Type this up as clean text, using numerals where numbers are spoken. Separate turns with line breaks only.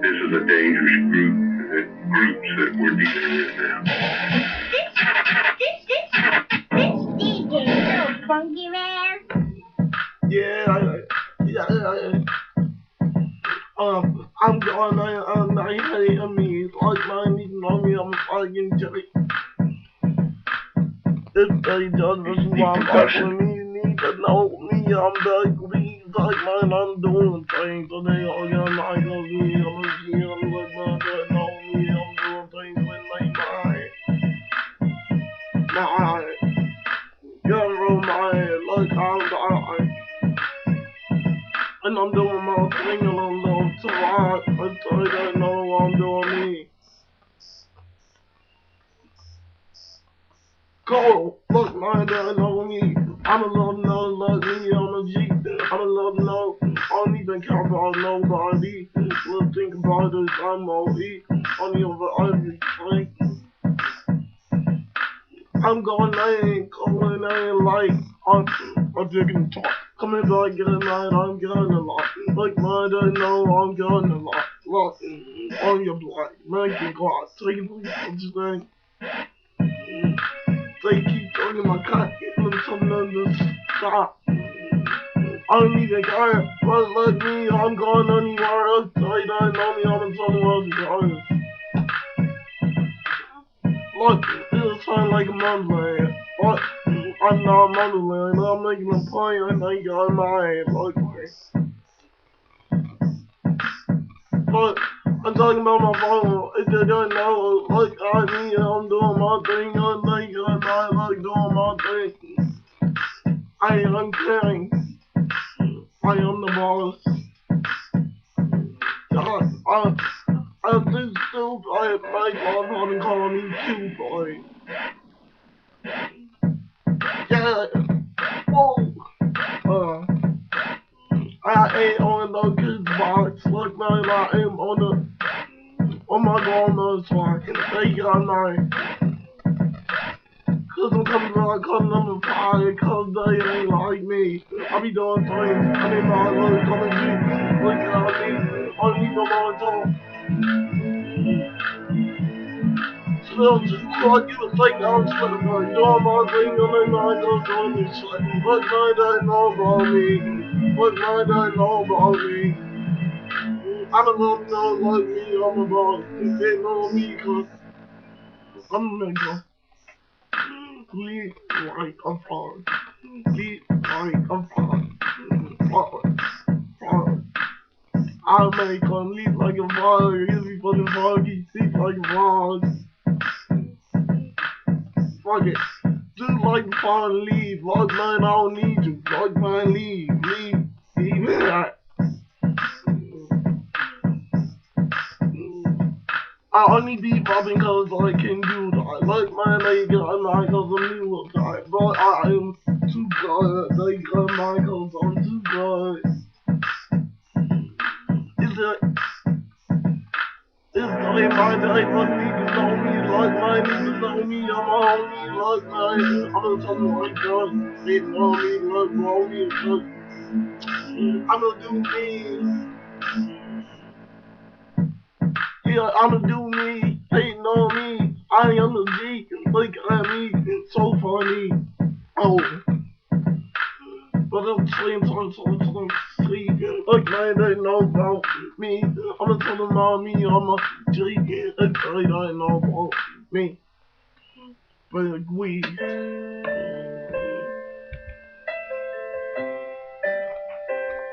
This is a dangerous groups that we're dealing with now.
This DJ, little funky man.
I'm going I hate me, like mine need to know me, I'm fucking Jimmy. If they doesn't want me, you need to know me, I'm like, please, like mine, I'm doing things, so they all got my know me, I'm a G, I'm like, man, they know me, I'm doing things with my mind. Nah, you're real mind, like I'm dying. And I'm doing my thing and I'm doing too hard until they know I'm doing me. Go, look, man, they know me. I'm a little no, like me, I'm a G. I'm a little no, I don't even care about nobody. Little think about this, I'm OE. Only over everything. I'm going in like, I'm taking talk. Coming back in night, I'm getting a lot. Like mine, I know I'm getting a lot. Look, on your block, make your glass. Take it, please, thing. They keep throwing my cut, and something to stop. I don't even care, but like me, I'm going anywhere else. They don't know me, I'm in somewhere else. Look, it sounds like a Monday, but I'm not Monday, I'm making a point, I think I'm mine, like but I'm talking about my phone, if they don't know, like I mean, I'm doing my thing, I think I'm like doing my thing. I am king, I am the boss. I'm too stupid, I make my phone call me cute boy. Yeah, whoa, I ain't on the kids box, look man, I am on my grandma's box, they got mine. Cause I'm coming back, cause number 5, cause they ain't like me. I be doing things, I mean my look, coming to, look at me, I need no more talk. Still just like you think I'm slipping, like doing my thing, and then I go doing this shit. But now they know about me, but now they know about me. I don't know like me, I'm a boss. They know me cause I'm a nigga. Lead like a frog. Lead like a frog. Frog. I make them lead like a frog. Easy for the froggy. Sleep like a frog. Fuck it. Just like a frog, leave. Like mine, I don't need you. Like mine, leave. Leave that. I only be bobbing cause I can do that. Like my nigga, I'm not cause I'm new guy. But I am too good. They got mine cause I'm too good. It's like my day, but niggas know me. Like my niggas know me, I'm a homie. Like my, I'm a something like that. They know me, like know me, I'ma do me. Yeah, I'ma do me, hating on me. I am a G, look at me, it's so funny. Oh, but I'm saying so sleep. Like man, they know about me. I'ma tell them about me, I'm a G, and they know about me. But we.